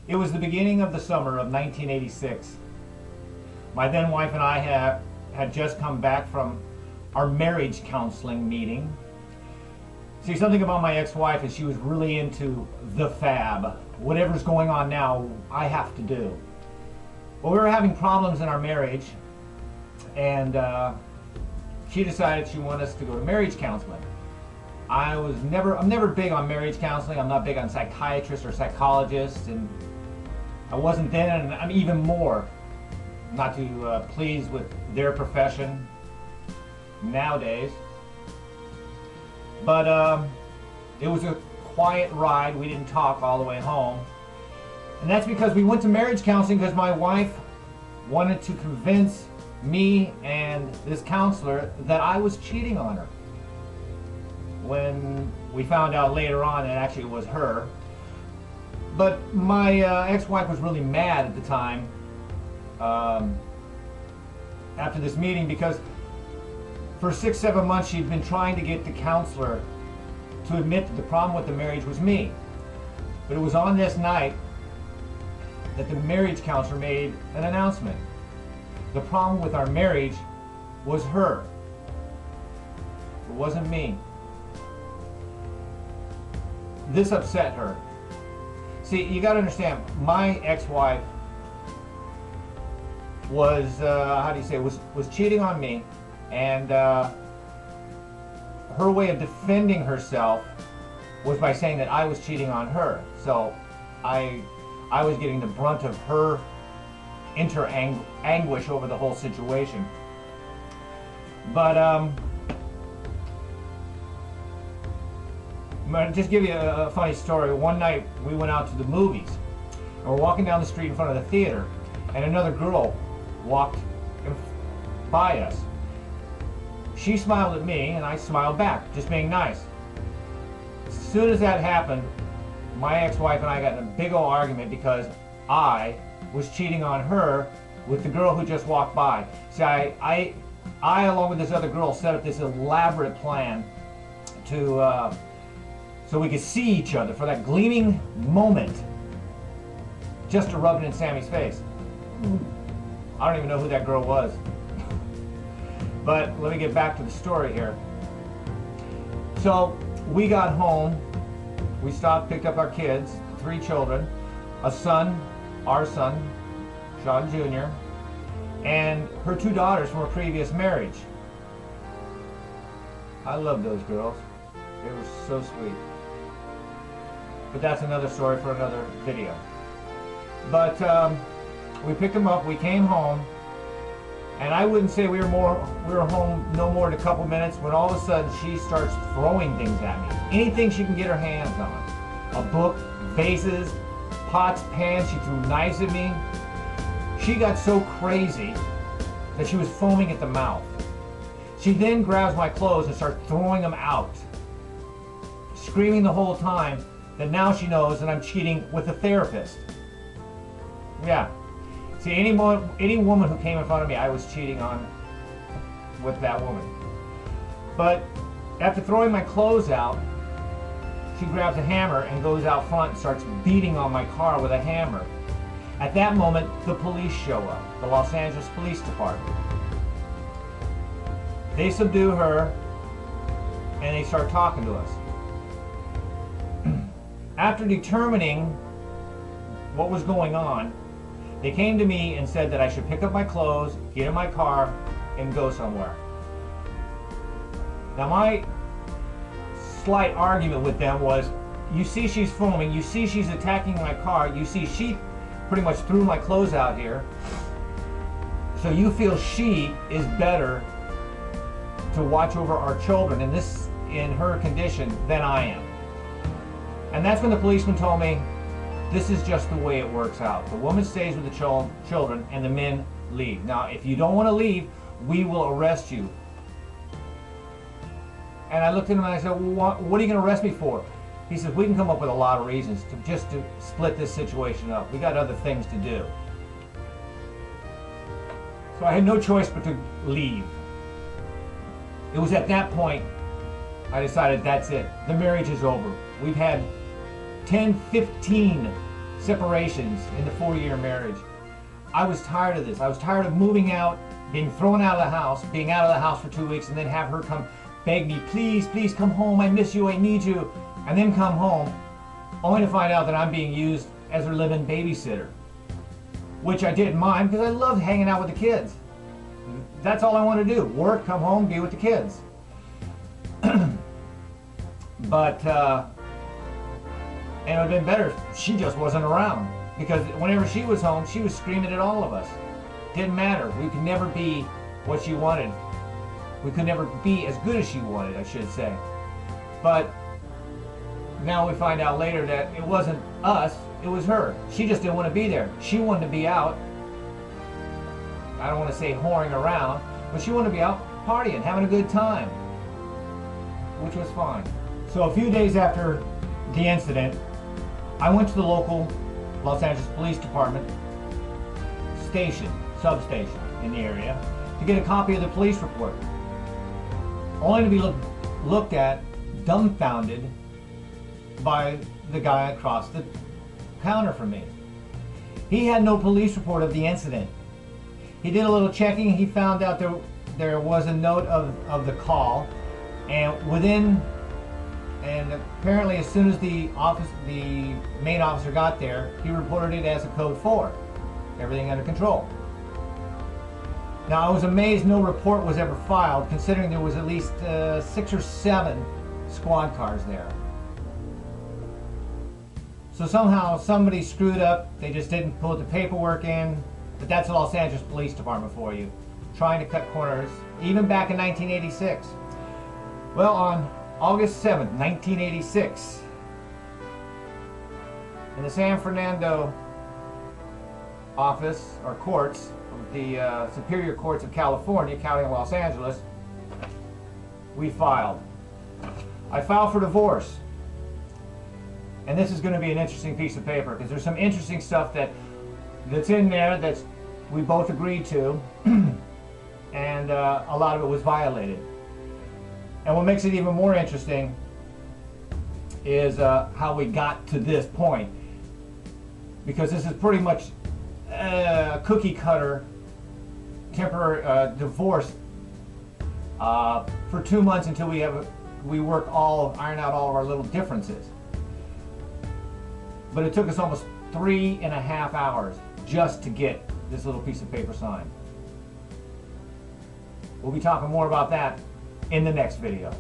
It was the beginning of the summer of 1986. My then wife and I had just come back from our marriage counseling meeting. See, something about my ex-wife is she was really into the fab. Whatever's going on now, I have to do. Well, we were having problems in our marriage, and she decided she wanted us to go to marriage counseling. I'm never big on marriage counseling. I'm not big on psychiatrists or psychologists, and I wasn't then, and I'm even more not too pleased with their profession nowadays. But it was a quiet ride. We didn't talk all the way home. And that's because we went to marriage counseling because my wife wanted to convince me and this counselor that I was cheating on her. When we found out later on that actually it was her. But my ex-wife was really mad at the time after this meeting because for 6-7 months she'd been trying to get the counselor to admit that the problem with the marriage was me. But it was on this night that the marriage counselor made an announcement. The problem with our marriage was her. It wasn't me. This upset her. See, you got to understand, my ex-wife was, was cheating on me, and her way of defending herself was by saying that I was cheating on her. So I was getting the brunt of her anguish over the whole situation. But just give you a funny story. One night we went out to the movies, and we're walking down the street in front of the theater, and another girl walked by us. She smiled at me, and I smiled back, just being nice. As soon as that happened, my ex-wife and I got in a big old argument because I was cheating on her with the girl who just walked by. See, I along with this other girl, set up this elaborate plan to so we could see each other for that gleaming moment, just to rub it in Sammy's face. I don't even know who that girl was. But let me get back to the story here. So we got home, we stopped, picked up our kids, 3 children, a son, our son, Sean Jr., and her 2 daughters from a previous marriage. I love those girls. They were so sweet. But that's another story for another video. But we picked them up, we came home, and I wouldn't say we were home no more than a couple minutes when all of a sudden she starts throwing things at me. Anything she can get her hands on. A book, vases, pots, pans, she threw knives at me. She got so crazy that she was foaming at the mouth. She then grabs my clothes and starts throwing them out, screaming the whole time that now she knows that I'm cheating with a therapist. Yeah. See, any woman who came in front of me, I was cheating on with that woman. But after throwing my clothes out, she grabs a hammer and goes out front and starts beating on my car with a hammer. At that moment, the police show up, the Los Angeles Police Department. They subdue her and they start talking to us. After determining what was going on, they came to me and said that I should pick up my clothes, get in my car, and go somewhere. Now my slight argument with them was, you see she's foaming, you see she's attacking my car, you see she pretty much threw my clothes out here, so you feel she is better to watch over our children in her condition than I am. And that's when the policeman told me, this is just the way it works out. The woman stays with the children and the men leave. Now, if you don't want to leave, we will arrest you. And I looked at him and I said, well, what are you going to arrest me for? He said, we can come up with a lot of reasons to split this situation up. We got other things to do. So I had no choice but to leave. It was at that point I decided that's it. The marriage is over. We've had 10, 15 separations in the 4-year marriage. I was tired of this. I was tired of moving out, being thrown out of the house, being out of the house for 2 weeks, and then have her come beg me, please, please come home. I miss you. I need you. And then come home, only to find out that I'm being used as her live-in babysitter, which I didn't mind because I loved hanging out with the kids. That's all I want to do. Work, come home, be with the kids. But, and it would have been better if she just wasn't around. Because whenever she was home, she was screaming at all of us. Didn't matter. We could never be what she wanted. We could never be as good as she wanted, I should say. But now we find out later that it wasn't us, it was her. She just didn't want to be there. She wanted to be out. I don't want to say whoring around, but she wanted to be out partying, having a good time, which was fine. So a few days after the incident, I went to the local Los Angeles Police Department substation in the area to get a copy of the police report, only to be looked at dumbfounded by the guy across the counter from me. He had no police report of the incident. He did a little checking. He found out there was a note of the call, and apparently as soon as the main officer got there, he reported it as a code 4. Everything under control. Now I was amazed no report was ever filed, considering there was at least 6 or 7 squad cars there. So somehow somebody screwed up. They just didn't put the paperwork in. But that's the Los Angeles Police Department for you, trying to cut corners, even back in 1986. Well, on August 7th, 1986, in the San Fernando office, or courts, of the Superior Courts of California, County of Los Angeles, we filed. I filed for divorce. And this is going to be an interesting piece of paper, because there's some interesting stuff that's in there that we both agreed to, and a lot of it was violated. And what makes it even more interesting is how we got to this point, because this is pretty much a cookie cutter temporary divorce for 2 months until we iron out all of our little differences. But it took us almost 3.5 hours just to get this little piece of paper signed. We'll be talking more about that in the next video.